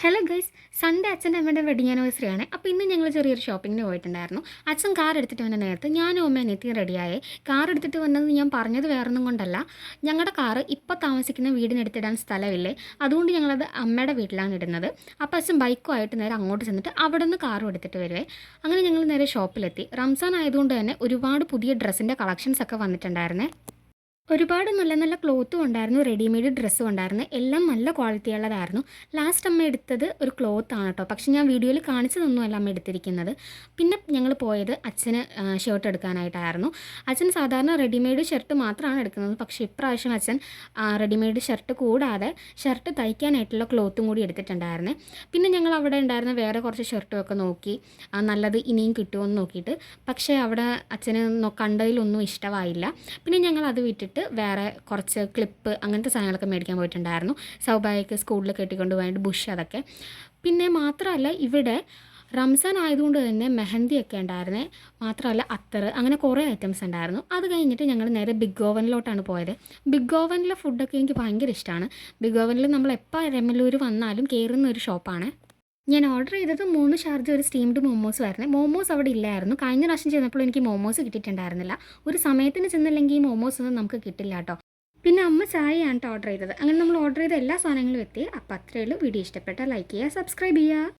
Hello guys, Sunday അച്ഛൻ്റെ അമ്മയുടെ wedding anniversary ആണ്. അപ്പോൾ ഇന്ന് ഞങ്ങൾ ചെറിയൊരു ഷോപ്പിങ്ങിന് പോയിട്ടുണ്ടായിരുന്നു. അച്ഛൻ കാർ എടുത്തിട്ട് വന്ന നേരത്ത് ഞാനും അമ്മ അനിയത്തിയും റെഡിയായി. കാർ എടുത്തിട്ട് വന്നത് ഞാൻ പറഞ്ഞത് വേറൊന്നും കൊണ്ടല്ല, ഞങ്ങളുടെ കാറ് ഇപ്പോൾ താമസിക്കുന്ന വീടിനെടുത്തിടാൻ സ്ഥലമില്ലേ, അതുകൊണ്ട് ഞങ്ങളത് അമ്മയുടെ വീട്ടിലാണ് ഇടുന്നത്. അപ്പോൾ അച്ഛൻ ബൈക്കുമായിട്ട് നേരെ അങ്ങോട്ട് ചെന്നിട്ട് അവിടെ നിന്ന് കാറും എടുത്തിട്ട് വരുവേ. അങ്ങനെ ഞങ്ങൾ നേരെ ഷോപ്പിലെത്തി. റംസാൻ ആയതുകൊണ്ട് തന്നെ ഒരുപാട് പുതിയ ഡ്രസ്സിൻ്റെ കളക്ഷൻസ് ഒക്കെ വന്നിട്ടുണ്ടായിരുന്നേ. ഒരുപാട് നല്ല നല്ല ക്ലോത്തും ഉണ്ടായിരുന്നു, റെഡിമെയ്ഡ് ഡ്രസ്സും ഉണ്ടായിരുന്നു. എല്ലാം നല്ല ക്വാളിറ്റി ഉള്ളതായിരുന്നു. ലാസ്റ്റ് അമ്മ എടുത്തത് ഒരു ക്ലോത്താണ് കേട്ടോ, പക്ഷെ ഞാൻ വീഡിയോയിൽ കാണിച്ചതൊന്നുമല്ല അമ്മ എടുത്തിരിക്കുന്നത്. പിന്നെ ഞങ്ങൾ പോയത് അച്ഛന് ഷർട്ട് എടുക്കാനായിട്ടായിരുന്നു. അച്ഛൻ സാധാരണ റെഡിമെയ്ഡ് ഷർട്ട് മാത്രമാണ് എടുക്കുന്നത്, പക്ഷേ ഇപ്രാവശ്യം അച്ഛൻ റെഡിമെയ്ഡ് ഷർട്ട് കൂടാതെ ഷർട്ട് തയ്ക്കാനായിട്ടുള്ള ക്ലോത്തും കൂടി എടുത്തിട്ടുണ്ടായിരുന്നു. പിന്നെ ഞങ്ങൾ അവിടെ ഉണ്ടായിരുന്ന വേറെ കുറച്ച് ഷർട്ടുമൊക്കെ നോക്കി, നല്ലത് ഇനിയും കിട്ടുമെന്ന് നോക്കിയിട്ട്. പക്ഷേ അവിടെ അച്ഛന് കണ്ടതിലൊന്നും ഇഷ്ടമായില്ല. പിന്നെ ഞങ്ങൾ അത് വിട്ടിട്ട് വേറെ കുറച്ച് ക്ലിപ്പ് അങ്ങനത്തെ സാധനങ്ങളൊക്കെ മേടിക്കാൻ പോയിട്ടുണ്ടായിരുന്നു. സൗഭാഗ്യക്ക് സ്കൂളിൽ കെട്ടിക്കൊണ്ട് പോയിട്ട് ബുഷ് അതൊക്കെ. പിന്നെ മാത്രമല്ല ഇവിടെ റംസാൻ ആയതുകൊണ്ട് തന്നെ മെഹന്തിയൊക്കെ ഉണ്ടായിരുന്നേ. മാത്രമല്ല അത്തർ, അങ്ങനെ കുറേ ഐറ്റംസ് ഉണ്ടായിരുന്നു. അത് കഴിഞ്ഞിട്ട് ഞങ്ങൾ നേരെ ബിഗ് ഓവനിലോട്ടാണ് പോയത്. ബിഗ് ഓവനിലെ ഫുഡൊക്കെ എനിക്ക് ഭയങ്കര ഇഷ്ടമാണ്. ബിഗ് ഓവനിൽ നമ്മൾ എപ്പോൾ രമല്ലൂർ വന്നാലും കയറുന്ന ഒരു ഷോപ്പാണ്. ഞാൻ ഓർഡർ ചെയ്തത് 3 ഷാർജ ഒരു സ്റ്റീംഡ് മോമോസ് ആയിരുന്നു. മോമോസ് അവിടെ ഇല്ലായിരുന്നു. കഴിഞ്ഞ പ്രാവശ്യം ചെന്നപ്പോൾ എനിക്ക് മോമോസ് കിട്ടിയിട്ടുണ്ടായിരുന്നില്ല. ഒരു സമയത്തിന് ചെന്നില്ലെങ്കിൽ ഈ മോമോസ് ഒന്നും നമുക്ക് കിട്ടില്ല കേട്ടോ. പിന്നെ അമ്മ ചായയാണ് കേട്ടോ ഓർഡർ ചെയ്തത്. അങ്ങനെ നമ്മൾ ഓർഡർ ചെയ്ത എല്ലാ സാധനങ്ങളും എത്തി. അപ്പോൾ അത്രയേ ഉള്ളൂ. വീഡിയോ ഇഷ്ടപ്പെട്ടാൽ ലൈക്ക് ചെയ്യുക, സബ്സ്ക്രൈബ് ചെയ്യുക.